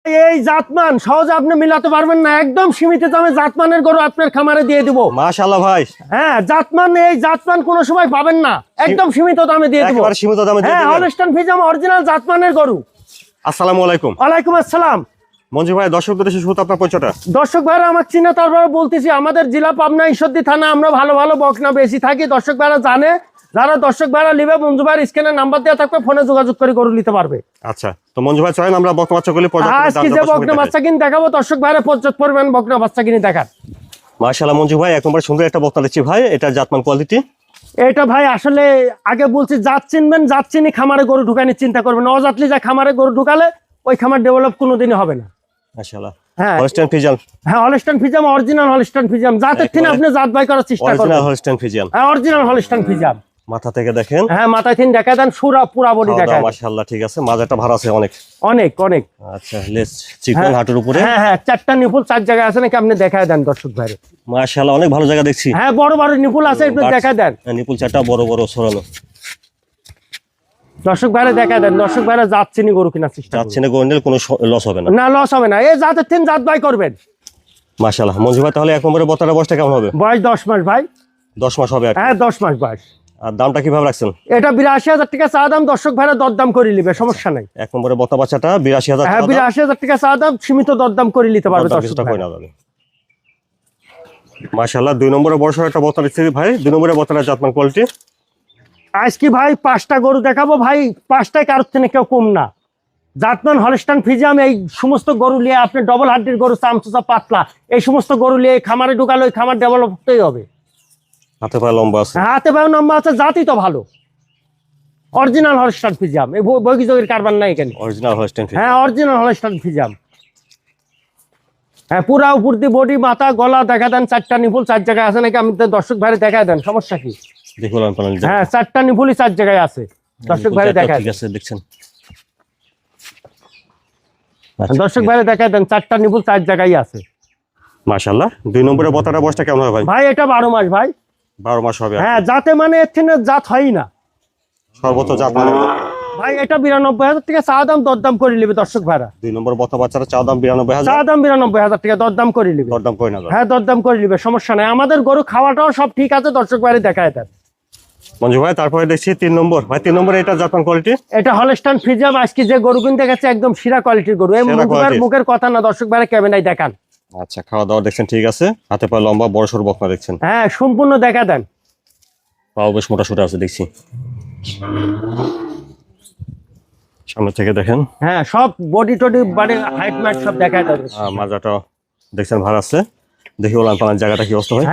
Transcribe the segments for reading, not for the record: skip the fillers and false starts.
এই জাতমান সহজে আপনি মিলাতে পারবেন না, একদম সীমিত দামে জাতমানের গরু আপনার খামারে দিয়ে দিব। মাশাআল্লাহ ভাই। হ্যাঁ, এই জাতমান কোনো সময় পাবেন না, একদম সীমিত দামে দিয়ে দিব। একেবারে সীমিত দামে দিয়ে দিবেন। হ্যাঁ, হলস্টাইন ফ্রিজিয়ান অরিজিনাল জাতমানের গরু। আসসালামু আলাইকুম। ওয়ালাইকুম আসসালাম। মঞ্জু ভাই, দর্শকদের শুরু আপনার পরিচয়টা। দর্শক ভাইরা আমার চিনা, তারপরে বলতেছি আমাদের জেলা পাবনা ঈশ্বরদী থানা, আমরা ভালো ভালো বকনা বেশি থাকি। দর্শক ভাইরা জানে, যারা দর্শক ভাইরা লিবে মঞ্জু ভাইয়ের স্ক্রিনের নাম্বার দেওয়া থাকবে, ফোনে যোগাযোগ করে গরু নিতে পারবে। আচ্ছা, তো মঞ্জু ভাই চলেন আমরা বকনা বাচ্চাগুলি আজকে যে বকনা বাচ্চা কিনে দেখাবো, দর্শক ভাইরা পর্যাপ্ত পরিমাণ বকনা বাচ্চা কিনে দেখার। মাশাআল্লাহ মঞ্জু ভাই, একবার সুন্দর একটা বকনা দিচ্ছি ভাই। এটা জাতমান কোয়ালিটি। এটা ভাই আসলে আগে বলছি, জাত চিনবেন, জাত চিনি খামারে গরু ঢুকানি চিন্তা করবেন। অজাতলি যা খামারে গরু ঢুকালে ওই খামার ডেভেলপ কোনোদিনই হবে না। মাশাআল্লাহ। হ্যাঁ, হলস্টাইন ফ্রিজিয়ান। হ্যাঁ, Holstein Friesian original Holstein Friesian. জাতের থেকে আপনি জাত বাই করার চেষ্টা করবেন। Original Holstein Friesian. হ্যাঁ, অরিজিনাল হলস্টাইন ফ্রিজিয়ান। মাথা থেকে দেখেন। হ্যাঁ, মাথা থেকে দেখা দেন, পুরা বডি দেখা দেন। মাশাআল্লাহ, ঠিক আছে। মাজাটা ভার আছে অনেক অনেক অনেক। আচ্ছা, লেস চিকন হাঁটুর উপরে। হ্যাঁ হ্যাঁ, চারটা নিপুল চার জায়গায় আছে নাকি আপনি দেখায় দেন দর্শক ভাইরে। মাশাআল্লাহ, অনেক ভালো জায়গা দেখছি। হ্যাঁ, বড় বড় নিপুল আছে, আপনি দেখায় দেন। নিপুল চারটা বড় বড় ছড়ানো। দর্শক ভাইরে দেখায় দেন। দর্শক ভাইরা জাত চিনি গরু কিনার চেষ্টা করবেন। জাত চিনি গরু নিলে কোনো লস হবে না। না, লস হবে না। এই জাতের থেকে জাত বাই করবেন। মাশাআল্লাহ মঞ্জু ভাই, তাহলে এক নম্বরে বতারা বয়সটা কেমন হবে? বয়স 10 মাস ভাই। 10 মাস হবে। হ্যাঁ, 10 মাস বয়স। আর দামটা কিভাবে রাখছেন? এটা 82,000 টাকা চা দাম। দর্শক ভাইরা দরদাম করে নিবে, সমস্যা নাই। এক নম্বরে বতা বাচ্চাটা 82,000 হ্যাঁ, 82,000 টাকা চা দাম, সীমিত দরদাম করে নিতে পারবে দর্শক ভাইরা। মাশাআল্লাহ, 2 নম্বরে বড় একটা বতা দিচ্ছি ভাই। 2 নম্বরে বতাটা জাতমান কোয়ালিটি। আজকে ভাই 5টা গরু দেখাবো ভাই, 5টায় কারোর থেকে কেউ কম না। জাতমান হলস্টাইন ফ্রিজিয়ান এই সমস্ত গরু নিয়ে আপনি ডবল হাড্ডির গরু, চামচুচা পাতলা, এই সমস্ত গরু নিয়ে খামারে ঢুকালে ওই খামার ডেভেলপ হতেই হবে। হাতে পায়ে লম্বা আছে। হাতে পায়ে লম্বা আছে, জাতি তো ভালো। অরিজিনাল হলস্টাইন ফ্রিজিয়ান, এই বৈগিযোগের কারবার নাই এখানে। Original Holstein Friesian. হ্যাঁ, অরিজিনাল হলস্টাইন ফ্রিজিয়ান। হ্যাঁ, পুরা উপর দিয়ে বডি, মাথা, গলা দেখা দেন। 4টা নিপুল 4 জায়গায় আছে নাকি আপনি দর্শক ভাইরে দেখায় দেন, সমস্যা কি? দেখুন হ্যাঁ, 4টা নিপুলই 4 জায়গায় আছে, দর্শক ভাইরে দেখায়। ঠিক আছে, দেখছেন দর্শক ভাইরে দেখায় দেন। 4টা নিপুল 4 জায়গায় আছে। মাশাআল্লাহ। 2 নম্বরে বতাটা বয়সটা কেমন হবে ভাই? ভাই এটা 12 মাস ভাই। 12 মাস হবে। হ্যাঁ, জাতে মানে এর থেকে জাত হয়ই না। সর্বোচ্চ জাত মানে ভাই এটা 92,000 টাকা চা দাম, দরদাম করে নিবে দর্শক ভাইরা। 2 নম্বর বতা বাচ্চাটা চা দাম 92,000। চা দাম 92,000 টাকা, দরদাম করে নিবে। দরদাম করে না? হ্যাঁ, দরদাম করে নিবে, সমস্যা নাই। আমাদের গরু খাওয়াটাও সব ঠিক আছে, দর্শক ভাইরে দেখায় দেন। মঞ্জু ভাই, তারপরে দেখছি 3 নম্বর ভাই। 3 নম্বরে এটা জাতমান কোয়ালিটি। এটা হলস্টাইন ফ্রিজিয়ান। আজকে যে গরু কিনতে গেছে একদম সেরা কোয়ালিটির গরু। এই মুখের কথা না, দর্শক ভাইরা ক্যামেরায় দেখান। আচ্ছা, খাওয়া দাওয়া দেখছেন, ঠিক আছে। হাতে পায়ে লম্বা, বড় সরু বকনা দেখছেন। হ্যাঁ, সম্পূর্ণ দেখা দেন। পাও বেশ মোটা সোটা আছে দেখছি। সামনে থেকে দেখেন। হ্যাঁ, সব বডি টডি বাড়ি হাইট ম্যাট সব দেখায় দেন। মাজাটা দেখছেন ভার আছে। দেখি ওলান পালান জায়গাটা কি অবস্থা হয়।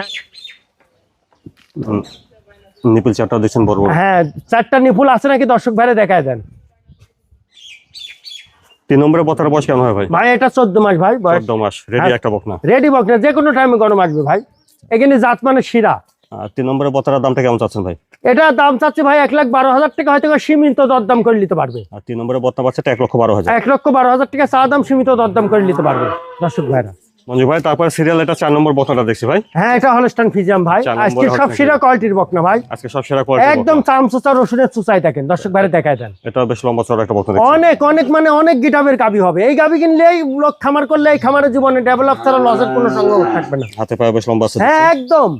নিপুল চারটা দেখছেন বড় বড়। হ্যাঁ, 4টা নিপুল আছে নাকি দর্শক ভাইরে দেখায় দেন। 3 নম্বরে বতার বয়স কেমন হয় ভাই? ভাই এটা 14 মাস ভাই। 14 মাস রেডি একটা বকনা। রেডি বকনা, যে কোনো টাইমে গরম আসবে ভাই। এখানে জাত মানে শিরা। আর 3 নম্বরে বতার দামটা কেমন চাচ্ছেন ভাই? এটা দাম চাচ্ছে ভাই 1,12,000 টাকা, হয়তো সীমিত দরদাম করে নিতে পারবে। আর 3 নম্বরে বত্তা বাচ্চাটা 1,12,000। 1,12,000 টাকা চা দাম, সীমিত দরদাম করে নিতে পারবে দর্শক ভাইরা। মঞ্জু ভাই, তারপর সিরিয়াল এটা 4 নম্বর বকনাটা দেখছি ভাই। হ্যাঁ, এটা হলস্টাইন ফ্রিজিয়ান ভাই। আজকে সব সেরা কোয়ালিটির বকনা ভাই। আজকে সব সেরা কোয়ালিটি একদম চামচুচা রসুনের চুচাই দেখেন, দর্শক ভাইরে দেখায় দেন। এটা বেশ লম্বা চড়া একটা বকনা দেখছি। অনেক অনেক মানে অনেক গিটাবের গাবি হবে। এই গাবি কিনলে এই লোক খামার করলে এই খামারের জীবনে ডেভেলপ ছাড়া লসের কোনো সঙ্গ থাকবে না। হাতে পায়ে বেশ লম্বা আছে। হ্যাঁ, একদম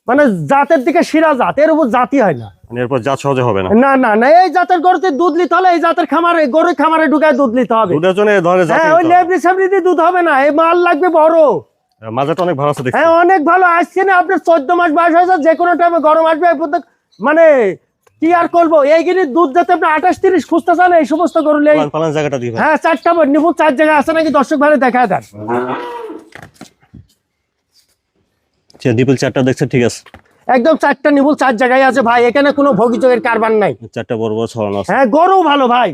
মানে জাতের দিকে শিরা জাত, এর উপর জাতি হয় না। মানে এরপর জাত সহজে হবে না। না না না, এই জাতের গরুতে দুধ নিতে হলে এই জাতের খামারে গরু খামারে ঢুকায় দুধ নিতে হবে। দুধের জন্য এই ধরনের জাত। হ্যাঁ, ওই লেবরি সাবরি দিয়ে দুধ হবে না, এই মাল লাগবে বড়। মাজাটা অনেক ভালো আছে দেখছি। হ্যাঁ, অনেক ভালো। আসছে না আপনার 14 মাস বয়স হয়েছে, যে কোনো টাইমে গরম আসবে। মানে কি আর করবো, এইগুলি দুধ যাতে আপনি 28-30 খুঁজতে চান, এই সমস্ত গরু নেই। পালান জায়গাটা দিবেন। হ্যাঁ, 4টা নিপুল 4 জায়গায় আছে নাকি দর্শক ভাইরে দেখায় দেন। নিপুল চারটা দেখছেন, ঠিক আছে। একদম 4টা নিপুল 4 জায়গায় আছে ভাই। এখানে কোনো ভোগীযোগের কারবার নাই। 4টা বড় বড় ছড়ানো আছে। হ্যাঁ, গরু ভালো ভাই।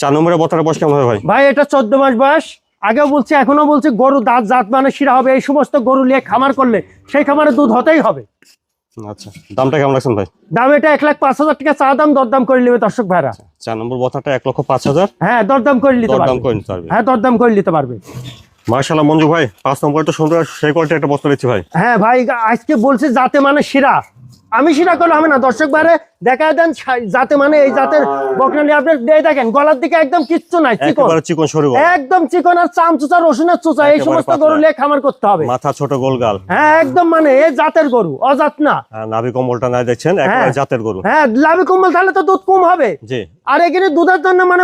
4 নম্বরে বতার বয়স কেমন হবে ভাই? ভাই এটা 14 মাস বয়স। আগেও বলছি, এখনো বলছি, গরু জাত মানে শিরা হবে। এই সমস্ত গরু নিয়ে খামার করলে সেই খামারে দুধ হতেই হবে। আচ্ছা, দামটা কেমন রাখছেন ভাই? দাম এটা 1,05,000 টাকা চা দাম, দরদাম করে নিবে দর্শক ভাইরা। 4 নম্বর বতাটা 1,05,000। হ্যাঁ, দরদাম করে নিতে পারবে। হ্যাঁ, দরদাম করে নিতে পারবে। মাশাআল্লাহ মঞ্জু ভাই, 5 নম্বর তো সুন্দর সেই কোয়ালিটি একটা বস্তা দিচ্ছি ভাই। হ্যাঁ ভাই, আজকে বলছি জাতে মানে শিরা। আমি সেটা করলে হবে না, দর্শক বাইরে দেখায় দেন যাতে মানে এই জাতের বকনা নিয়ে আপনি দিয়ে দেখেন গলার দিকে একদম কিচ্ছু নাই, চিকন একেবারে চিকন সরু গলা, একদম চিকন, আর চাম চুচা রসুনের চুচা, এই একেবারে সমস্ত পাতলা। গরু নিয়ে খামার করতে হবে। মাথা ছোট গোলগাল, হ্যাঁ একদম মানে এই জাতের গরু, অজাত না। নাভি কম্বলটা নাই দেখছেন, একেবারে জাতের গরু। হ্যাঁ লাভি কম্বল তাহলে তো দুধ কম হবে। জি, আর এখানে দুধের জন্য মানে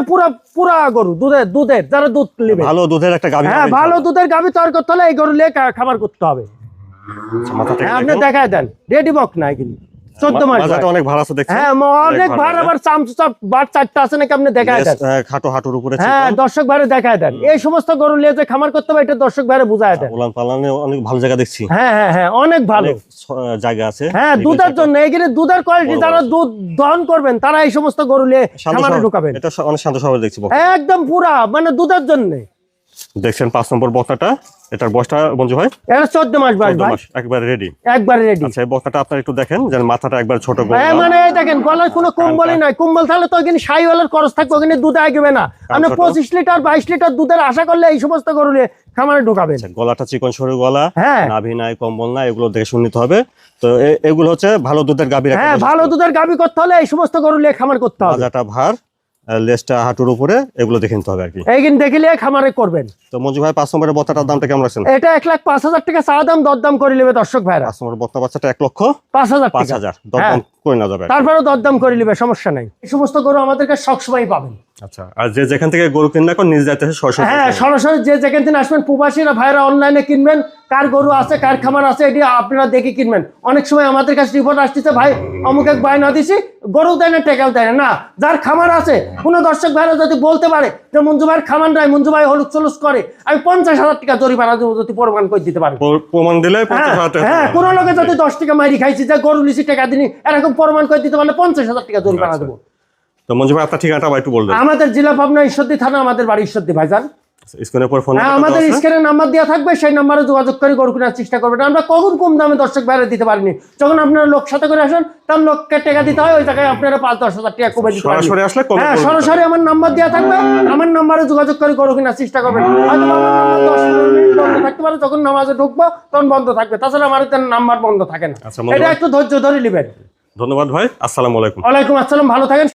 পুরা গরু, দুধের যারা দুধ নেবে, ভালো দুধের একটা গাভী। হ্যাঁ ভালো দুধের গাভী তৈরি করতে হলে এই গরু নিয়ে খামার করতে হবে। মাথা থেকে হ্যাঁ আপনি দেখুন। দেখায় দেন, রেডি বক না এগুলি 14 মাস মাজাটা বয়স। অনেক ভালো আছে দেখছেন। হ্যাঁ অনেক ভার, আবার চামচুচা বার 4টা আছে নাকি আপনি দেখায় দেন। খাটো হাঁটুর উপরে হ্যাঁ চিকন। দর্শক ভাইরে দেখায় দেন, এই সমস্ত গরু নিয়ে যে খামার করতে হবে এটা দর্শক ভাইরে বুঝায় দেন। উলান পালানে অনেক ভালো জায়গা দেখছি, হ্যাঁ অনেক ভালো। অনেক জায়গা আছে। হ্যাঁ এই দুধের বিষয়টা জন্য এখানে দুধের কোয়ালিটি, বড় যারা বড়। দুধ দহন করবেন তারা এই সমস্ত গরু নিয়ে শান্ত খামারে স্বভাব। ঢুকাবেন। এটা অনেক শান্ত স্বভাব দেখছি বক্তা। একদম পুরা মানে দুধের জন্য। দেখছেন 5 নম্বর বক্তাটা, এটার বয়সটা মঞ্জু ভাই এটা 14 মাস বয়স 14 ভাই, মাস, একবারে রেডি। একবারে রেডি। আচ্ছা এই বক্তাটা আপনারা একটু দেখেন, যে মাথাটা একবার ছোট গোল। হ্যাঁ মানে এই দেখেন গলার কোনো কম্বলই নাই, কম্বল থাকলে তো ওখানে শাহিওয়ালার খরচ থাকবে, ওখানে দুধ আগবে না। আপনি ছোট। 25 লিটার 22 লিটার দুধের আশা করলে এই সমস্ত গরু নিয়ে খামারে ঢুকাবেন। গলাটা চিকন সরু গলা, হ্যাঁ নাভি নাই কম্বল নাই, এগুলো দেখে শুনে নিতে হবে। তো এগুলো হচ্ছে ভালো দুধের গাভীর একটা হ্যাঁ বৈশিষ্ট্য। ভালো দুধের গাভী করতে হলে এই সমস্ত গরু নিয়ে খামার করতে হবে। মাজাটা ভার, লেজটা হাঁটুর উপরে, এগুলো দেখে নিতে হবে আর কি। এইখানে দেখিলে খামারে করবেন। তো মঞ্জু ভাই 5 নম্বরের বক্তাটার দামটা কেমন রাখছেন? এটা 1,05,000 টাকা চা দাম, দরদাম করে নেবে দর্শক ভাইরা। 5 নম্বর বক্তা বাচ্চাটা 5,000 টাকা, 1,05,000 দরদাম করে না যাবে। তারপরে দরদাম করে নেবে, সমস্যা নাই। এই সমস্ত গরু আমাদের কাছে সবসময় পাবেন। আচ্ছা, আর যে যেখান থেকে গরু কিনে এখন নিজ দায়িত্বে সরাসরি হ্যাঁ সরাসরি যে যেখান থেকে আসবেন, প্রবাসীরা ভাইরা অনলাইনে কিনবেন, কার গরু আছে কার খামার আছে এটি আপনারা দেখে কিনবেন। অনেক সময় আমাদের কাছে রিপোর্ট আসতেছে, ভাই অমুক এক বায়না দিছি, গরু দেয় না টেকাও দেয় না। যার খামার আছে কোনো দর্শক ভাইরা যদি বলতে পারে যে মঞ্জু ভাইয়ের খামার নাই, মঞ্জু ভাই হলুদ চলুস করে, আমি 50,000 টাকা জরিমানা দেবো যদি প্রমাণ করে দিতে পারে। প্রমাণ দিলে 50,000 টাকা। হ্যাঁ কোনো লোকে যদি 10 টাকা মাইরি খাইছি যে গরু লিসি টাকা দিনি, এরকম প্রমাণ করে দিতে পারলে 50,000 টাকা জরিমানা দেবো। তো মঞ্জু ভাই আপনার ঠিকানাটা একটু বলবেন। আমাদের জেলা পাবনা ঈশ্বরদী থানা, আমাদের বাড়ি ঈশ্বরদী ভাইজান। স্ক্রিনের উপর ফোন হ্যাঁ আমাদের স্ক্রিনে নাম্বার দেওয়া থাকবে, সেই নাম্বারে যোগাযোগ করে গরু কেনার চেষ্টা করবেন। আমরা কখন কম দামে দর্শক বাইরে দিতে পারিনি, যখন আপনারা লোক সাথে করে আসেন তখন লোককে টাকা দিতে হয়, ওই জায়গায় আপনারা 5-10,000 টাকা কমে দিতে পারেন। সরাসরি আসলে কমে হ্যাঁ করে দিতে সরাসরি আমার নাম্বার দেওয়া থাকবে, আমার নাম্বারে যোগাযোগ করে গরু কেনার চেষ্টা করবেন। হয়তো আমার নাম্বার 10 মিনিট বন্ধ থাকতে পারে, যখন নামাজে ঢুকবো তখন বন্ধ থাকবে, তাছাড়া আমার নাম্বার বন্ধ থাকে না। আচ্ছা, ধন্যবাদ। এটা একটু ধৈর্য ধরে নেবেন। ধন্যবাদ ভাই, আসসালামু আলাইকুম। ওয়ালাইকুম আসসালাম, ভালো থাকেন।